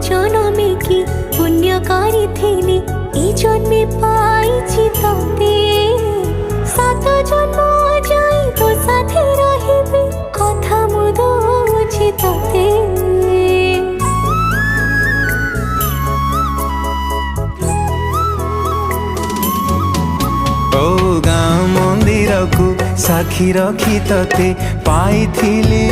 জনমে কি পুণ্য করিথিলি এই জন্মে পাইছি তোতে। সাত জন্ম যাই তো সাথে রহিবি কথা মু দউছি তোতে। ओ गाँ मंदिर को साखी रखी तते पाइथिली